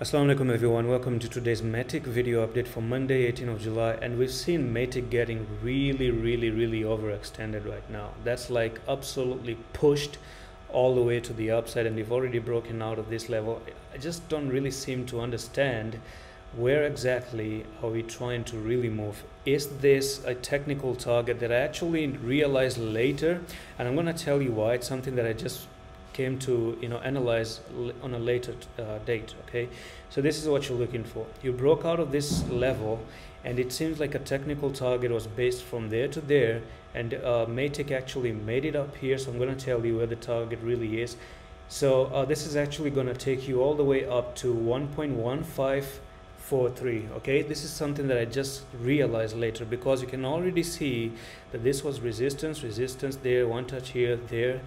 Assalamu alaikum everyone, welcome to today's Matic video update for Monday 18th of July. And we've seen Matic getting really overextended right now. That's like absolutely pushed all the way to the upside, and they've already broken out of this level. I just don't really seem to understand where exactly are we trying to really move. Is this a technical target that I actually realized later? And I'm going to tell you why. It's something that I just came to analyze on a later date. Okay, so this is what you're looking for. You broke out of this level, and it seems like a technical target was based from there to there, and Matic actually made it up here. So I'm going to tell you where the target really is. So this is actually going to take you all the way up to 1.1543. okay, this is something that I just realized later, because you can already see that this was resistance there, one touch here, there,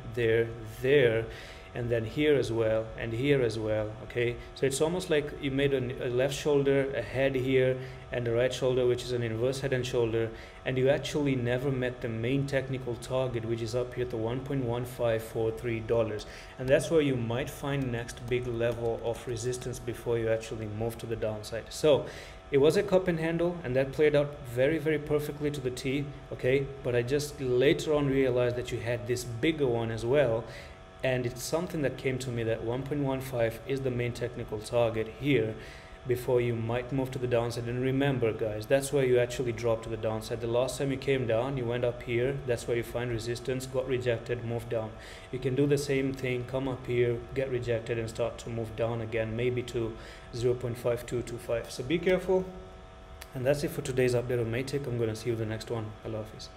and then here as well, and here as well. Okay, so it's almost like you made a left shoulder, a head here, and a right shoulder, which is an inverse head and shoulder, and you actually never met the main technical target, which is up here at the $1.1543, and that's where you might find next big level of resistance before you actually move to the downside. So it was a cup and handle, and that played out very perfectly to the T. Okay, but I just later on realized that you had this bigger one as well, and it's something that came to me that 1.15 is the main technical target here before you might move to the downside. And remember guys, that's where you actually drop to the downside. The last time you came down, you went up here, that's where you find resistance, got rejected, moved down. You can do the same thing, come up here, get rejected, and start to move down again, maybe to 0.5225. so be careful. And that's it for today's update on Matic. I'm going to see you in the next one. Allah Hafiz.